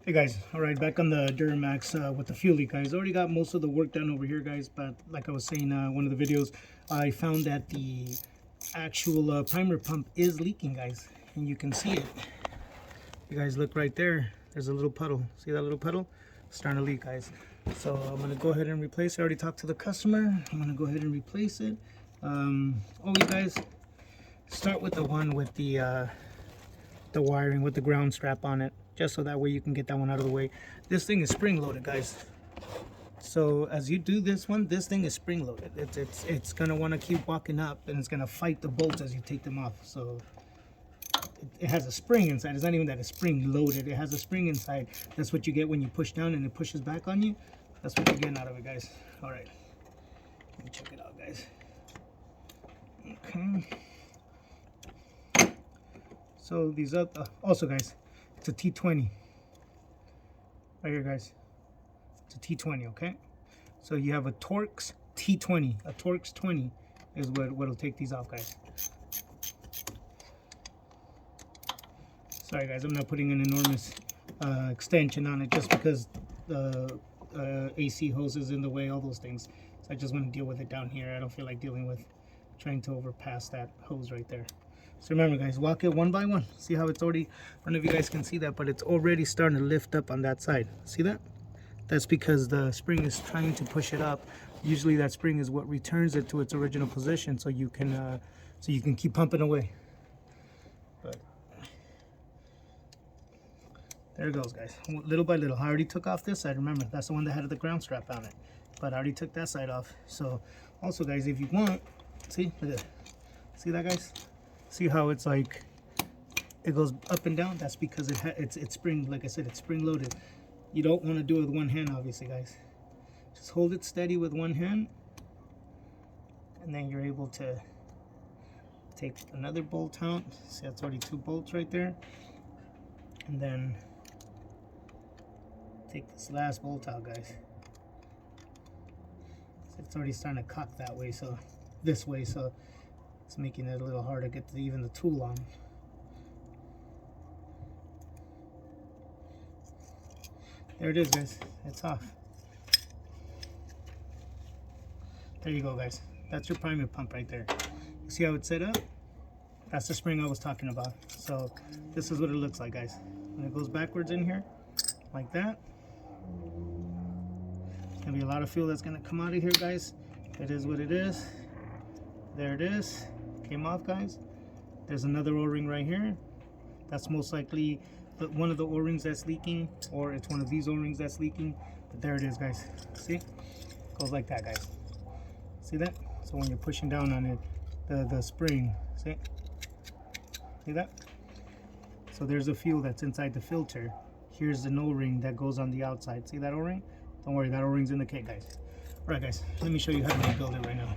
Hey guys, all right, back on the Duramax with the fuel leak, guys. Already got most of the work done over here, guys, but like I was saying one of the videos, I found that the actual primer pump is leaking, guys, and you can see it. You guys look right there, there's a little puddle. See that little puddle? It's starting to leak, guys. So I'm gonna go ahead and replace it. I already talked to the customer. I'm gonna go ahead and replace it. You guys, start with the one with the wiring with the ground strap on it, just so that way you can get that one out of the way. This thing is spring loaded, guys. So as you do this one, this thing is spring loaded. It's gonna want to keep walking up, and it's gonna fight the bolts as you take them off. So it has a spring inside. It's not even that it's spring loaded. It has a spring inside. That's what you get when you push down and it pushes back on you. That's what you're getting out of it, guys. All right, let me check it out, guys. Okay. So these up also, guys, it's a T20 right here, guys. It's a T20, okay? So you have a Torx T20. A Torx 20 is what'll take these off, guys. Sorry, guys, I'm not putting an enormous extension on it just because the AC hose is in the way, all those things. So I just want to deal with it down here. I don't feel like dealing with trying to overpass that hose right there. So remember, guys, walk it one by one. See how it's already, I don't know if you guys can see that, but it's already starting to lift up on that side. See that? That's because the spring is trying to push it up. Usually that spring is what returns it to its original position, so you can keep pumping away. But there it goes, guys. Little by little. I already took off this side. Remember, that's the one that had the ground strap on it. But I already took that side off. So also, guys, if you want, see, look at that. See that, guys? See how it's like it goes up and down? That's because it's spring, like I said, it's spring loaded. You don't want to do it with one hand, obviously, guys. Just hold it steady with one hand, and then you're able to take another bolt out. See, that's already 2 bolts right there. And then take this last bolt out, guys. So it's already starting to cock that way, so this way, so it's making it a little hard to get even the tool on. There it is, guys. It's off. There you go, guys. That's your primer pump right there. See how it's set up? That's the spring I was talking about. So this is what it looks like, guys. When it goes backwards in here, like that, there's gonna be a lot of fuel that's gonna come out of here, guys. It is what it is. There it is. Came off, guys. There's another O-ring right here. That's most likely one of the O-rings that's leaking, or it's one of these O-rings that's leaking. But there it is, guys. See? Goes like that, guys. See that? So when you're pushing down on it, the spring, see? See that? So there's a fuel that's inside the filter. Here's an O-ring that goes on the outside. See that O-ring? Don't worry, that O-ring's in the kit, guys. All right, guys. Let me show you how to rebuild it right now.